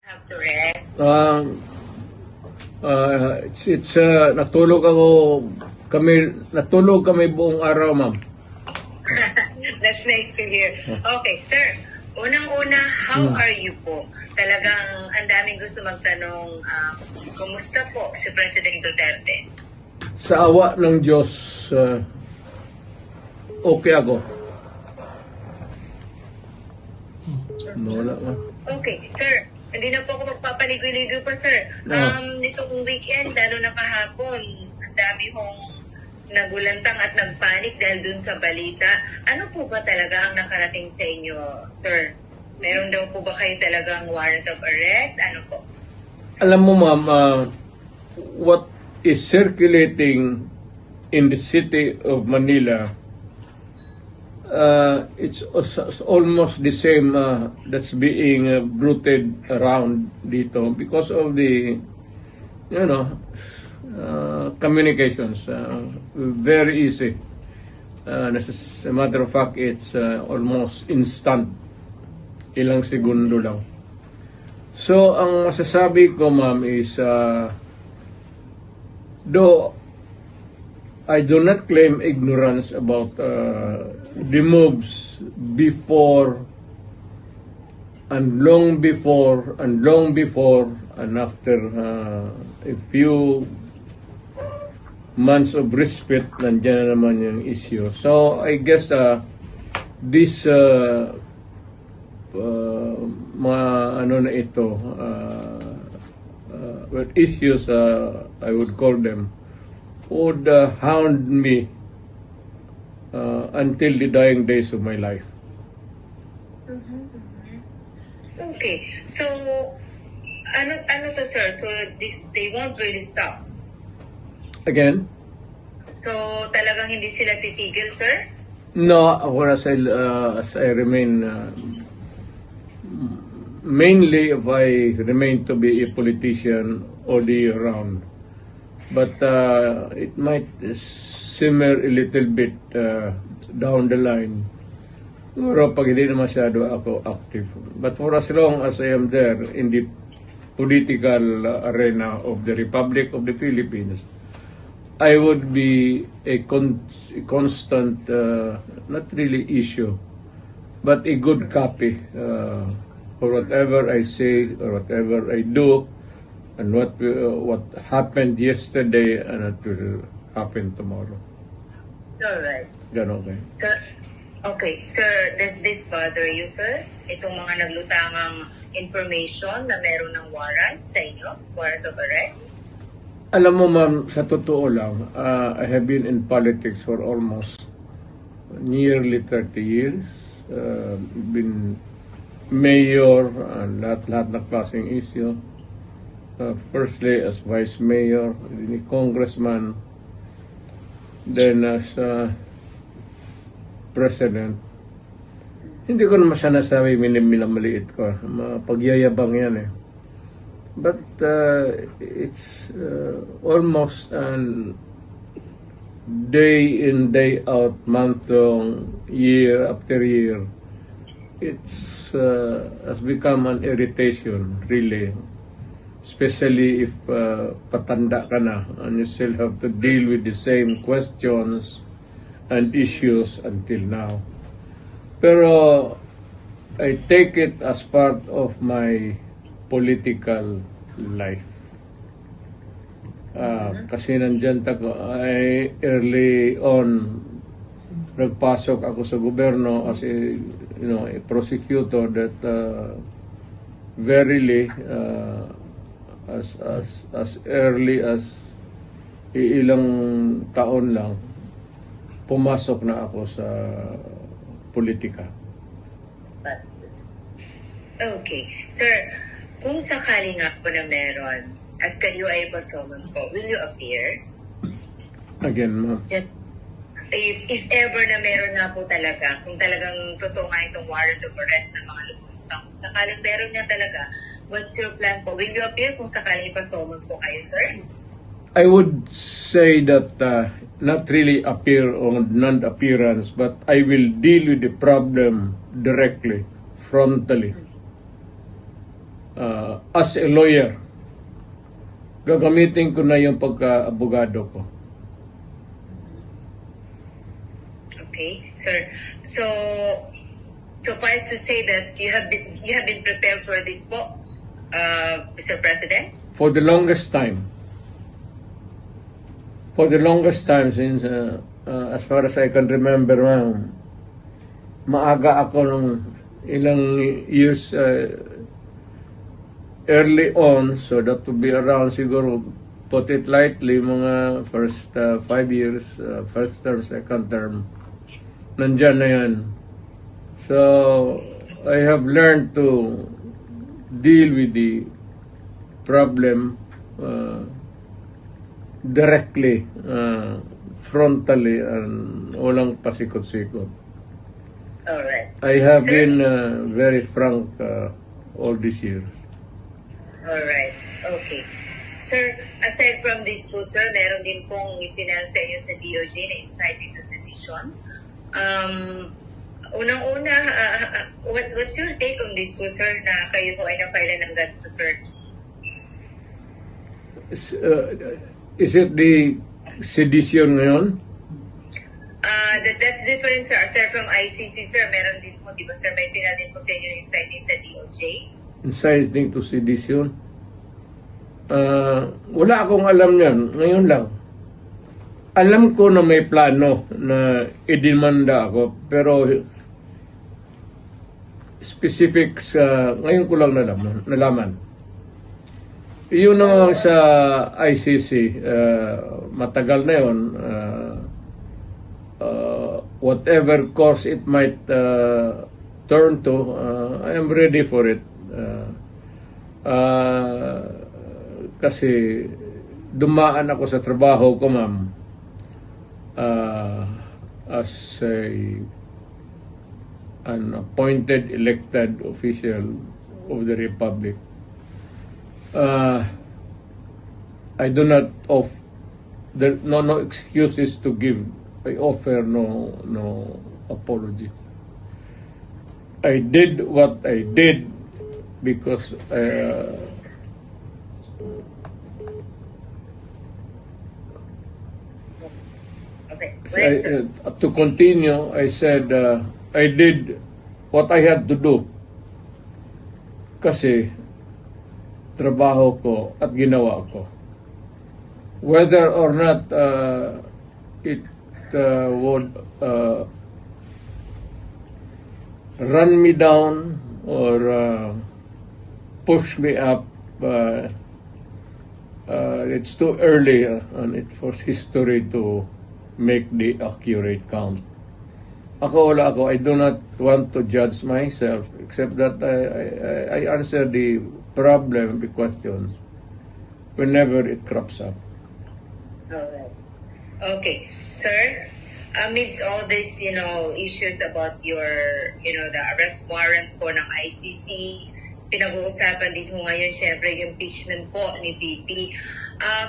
Have to rest. Natulog kami buong araw, ma'am. That's nice to hear. Okay, sir. Unang-una, how are you po? Talagang ang daming gusto magtanong, kumusta po si President Duterte? Sa awa ng Diyos, okay ako. Wala nga. Okay, sir. Hindi na po ako magpapaligoy-ligoy po, sir. Nitong weekend, lalo na kahapon, ang dami hong nagulantang at nagpanik dahil dun sa balita. Ano po ba talaga ang nakarating sa inyo, sir? Meron daw po ba kayo talagang warrant of arrest? Ano po? Alam mo, ma'am, what is circulating in the city of Manila, it's almost the same that's being bruited around dito because of the, communications. Very easy. As a matter of fact, it's almost instant. Ilang segundo lang. So, ang masasabi ko, ma'am, is though I do not claim ignorance about the moves before and long before and after a few months of respite, nandiyan na naman yung issue. So I guess this issues, I would call them, would hound me until the dying days of my life. Okay. So, ano to, sir? So, they won't really stop. Again? So, talagang hindi sila titigil, sir? No, as I remain, mainly if I remain to be a politician all the year round. But it might simmer a little bit down the line. Siguro pag hindi na masyado ako active. But for as long as I am there in the political arena of the Republic of the Philippines, I would be a constant, not really issue, but a good copy for whatever I say or whatever I do, and what happened yesterday and what will happen tomorrow. Alright. Ganon kayo. Sir, okay. Sir, does this bother you, sir? Itong mga naglutangang information na meron ng warrant sa inyo? Warrant of arrest? Alam mo, ma'am, sa totoo lang, I have been in politics for almost nearly 30 years. Been mayor and lahat na klaseng issue. Firstly as vice mayor, then congressman, then as president. Hindi ko naman siya nasabi minamaliit ko. Pagyayabang yan eh. But it's almost an day in, day out, month long, year after year. It's has become an irritation, really. Especially if patanda ka na and you still have to deal with the same questions and issues until now. Pero I take it as part of my political life. Kasi nandyan early on, nagpasok ako sa gobyerno as a prosecutor that verily as early as ilang taon lang pumasok na ako sa politika. Okay. Sir, kung sakali nga po na meron at kayo ay pasoman po, will you appear? Again, ma'am. If ever na meron nga po talaga, kung talagang totoo nga itong warrant of arrest ng mga lumutang, kung sakaling meron nga talaga, what's your plan po? Will you appear kung sakaling ipasoman po kayo, sir? I would say that not really appear on non-appearance, but I will deal with the problem directly, frontally. as a lawyer. Gagamitin ko na yung pagka-abogado ko. Okay, sir. So, suffice to say that you have been prepared for this po, Mr. President? For the longest time. For the longest time since, as far as I can remember, maaga ako nung ilang years early on, so that would be around siguro, put it lightly, mga first 5 years, first term, second term, nandyan na yan. So, I have learned to deal with the problem directly, frontally, and walang pasikot-sikot. Alright. I have Sir? been very frank all these years. Alright. Okay. Sir, aside from this po, sir, meron din pong i-final sa inyo sa DOJ na insight into sedition. Unang-una, what's your take on this po, sir, na kayo po ay na-file ng ganito, sir? Is it the sedition ngayon? That's different, sir. Aside from ICC, sir, meron din po, di ba, sir, may final din po sa inyo insight sa DOJ? Inciting to sedition? Wala akong alam yan. Ngayon lang. Alam ko na may plano na idemanda ako, pero specifics, ngayon ko lang nalaman. Yun naman sa ICC, matagal na yun. Whatever course it might turn to, I am ready for it. Kasi dumaan ako sa trabaho ko, ma'am, as an appointed elected official of the Republic. I do not there no excuses to give. I offer no apology. I did what I did because Okay. Well, sir. to continue, I said I did what I had to do kasi trabaho ko at ginawa ko. Whether or not it would run me down or push me up, it's too early on it for history to make the accurate count. Wala ako. I do not want to judge myself, except that I answer the problem, the questions, whenever it crops up. Alright. Okay. Sir, amidst all these, issues about your, the arrest warrant po ng ICC, pinag-uusapan din po ngayon, syempre, yung impeachment po ni VP.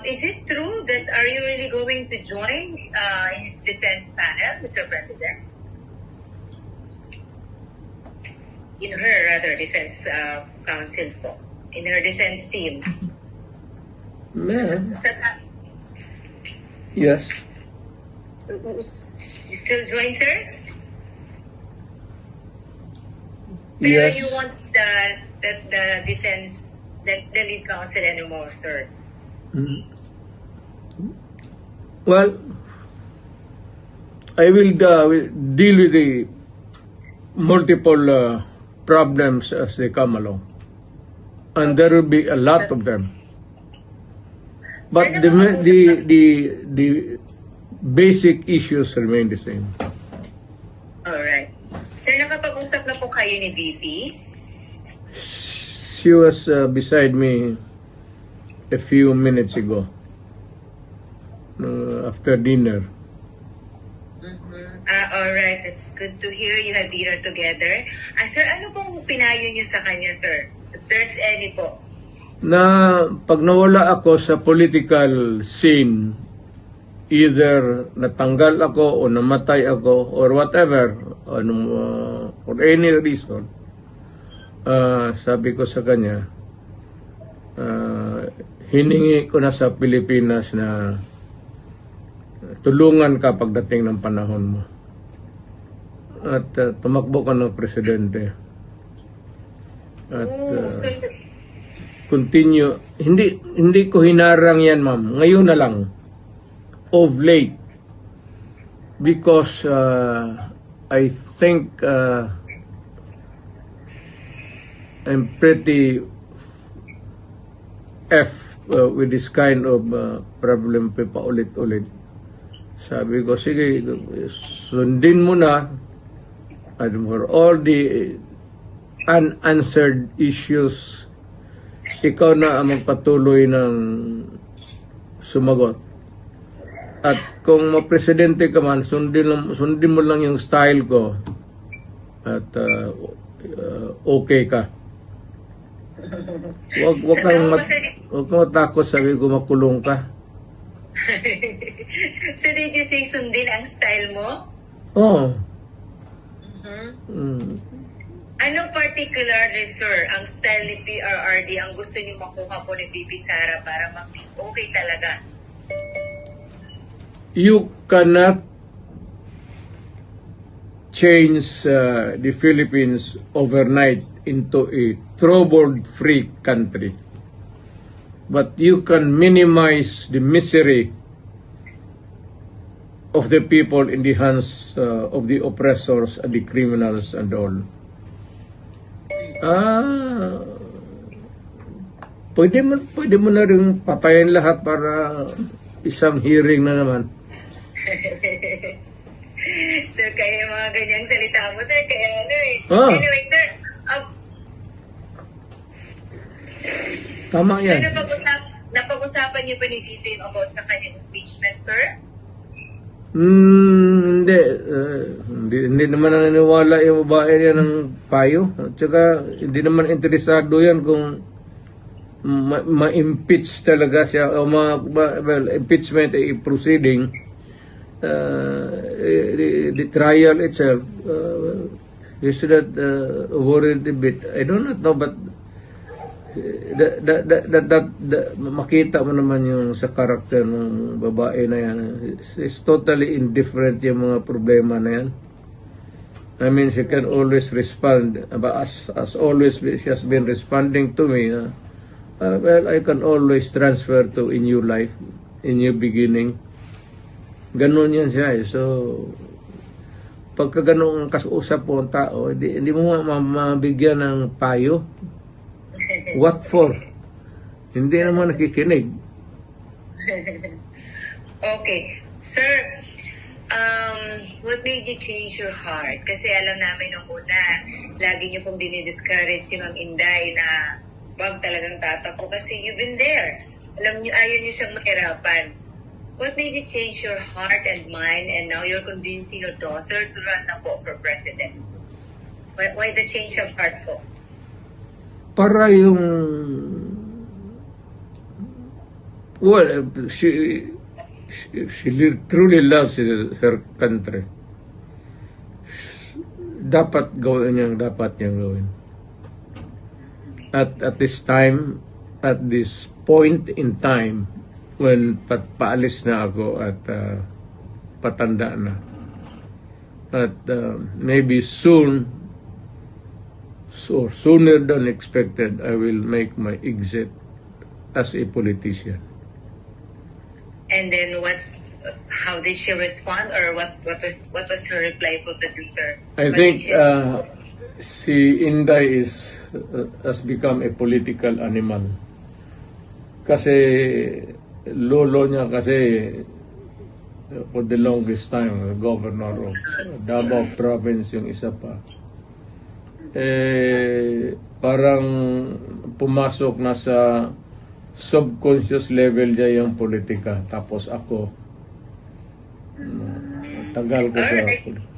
Is it true that are you really going to join his defense panel, Mr. President? In her, rather, defense counsel po. In her defense team. Ma'am, yes. You still join, sir? Pero Yes. you want the defense, the lead counsel anymore, sir? Well, I will deal with the multiple problems as they come along. And there will be a lot of them. But the basic issues remain the same. Alright. Sir, nakapag-usap na po kayo ni VP? She was beside me a few minutes ago, after dinner. Alright. That's good to hear you had dinner together. Sir, ano pong pinayo niyo sa kanya, sir? If there's any po. Na pag nawala ako sa political scene, either natanggal ako o namatay ako or whatever, for any reason, sabi ko sa kanya, hiningi ko na sa Pilipinas na tulungan ka pagdating ng panahon mo. At tumakbo ka ng presidente. At continue. Hindi ko hinarang yan, ma'am. Ngayon na lang. Of late. Because I think I'm pretty with this kind of problem pa ulit-ulit. Sabi ko, sige, sundin mo na and for all the unanswered issues, ikaw na ang magpatuloy ng sumagot. At kung mapresidente ka man, sundin mo lang yung style ko at okay ka. Wag kang matakot, sabi ko, makulong ka. So did you say sundin ang style mo? Oo. Anong particularly, sir, ang style ni PRRD ang gusto niyo makuha po ni VP Sara para mag-meet okay talaga? You cannot change the Philippines overnight into a trouble-free country. But you can minimize the misery of the people in the hands of the oppressors and the criminals and all. Pwede mo na rin patayin lahat para isang hearing na naman. Sir, kaya yung mga ganyang salita mo, sir, kaya ano eh. Anyway, sir, tama yan. sir, napag-usapan niyo pa ni VP about sa kanyang impeachment, sir? Hindi naman naniniwala yung babae niya ng payo. At saka, hindi naman interesado yan kung ma-impeach talaga siya o impeachment ay proceeding. The trial itself, you should not worry a bit. I don't know, but makita mo naman yung sa karakter ng babae na yan. It's totally indifferent yung mga problema na yan. I mean, she can always respond. But as always, she has been responding to me. Well, I can always transfer to a new life, a new beginning. Ganon yan siya eh. So, pagka ganon ang kausap po ang tao, hindi mo mabigyan ng payo. What for? Hindi naman nakikinig. Okay. Sir, what made you change your heart? Kasi alam namin nung una, lagi niyo pong dinidiscourage si Ma'am Inday na wag talagang tatakbo kasi you've been there. Alam niyo, ayaw niyo siyang mahirapan. What made you change your heart and mind and now you're convincing your daughter to run na po for president? Why the change of heart po? Para yung she truly loves her country. Dapat gawin niyang gawin. At this time, at this point in time, when paalis na ako at patanda na. At maybe soon, so sooner than expected, I will make my exit as a politician. And then how did she respond, or what was her reply po to you, sir? I think si Inday has become a political animal. Kasi lolo niya for the longest time, governor of Davao Province yung isa pa. Parang pumasok na sa subconscious level niya yung politika. Tapos ako, tagal ko sa politika.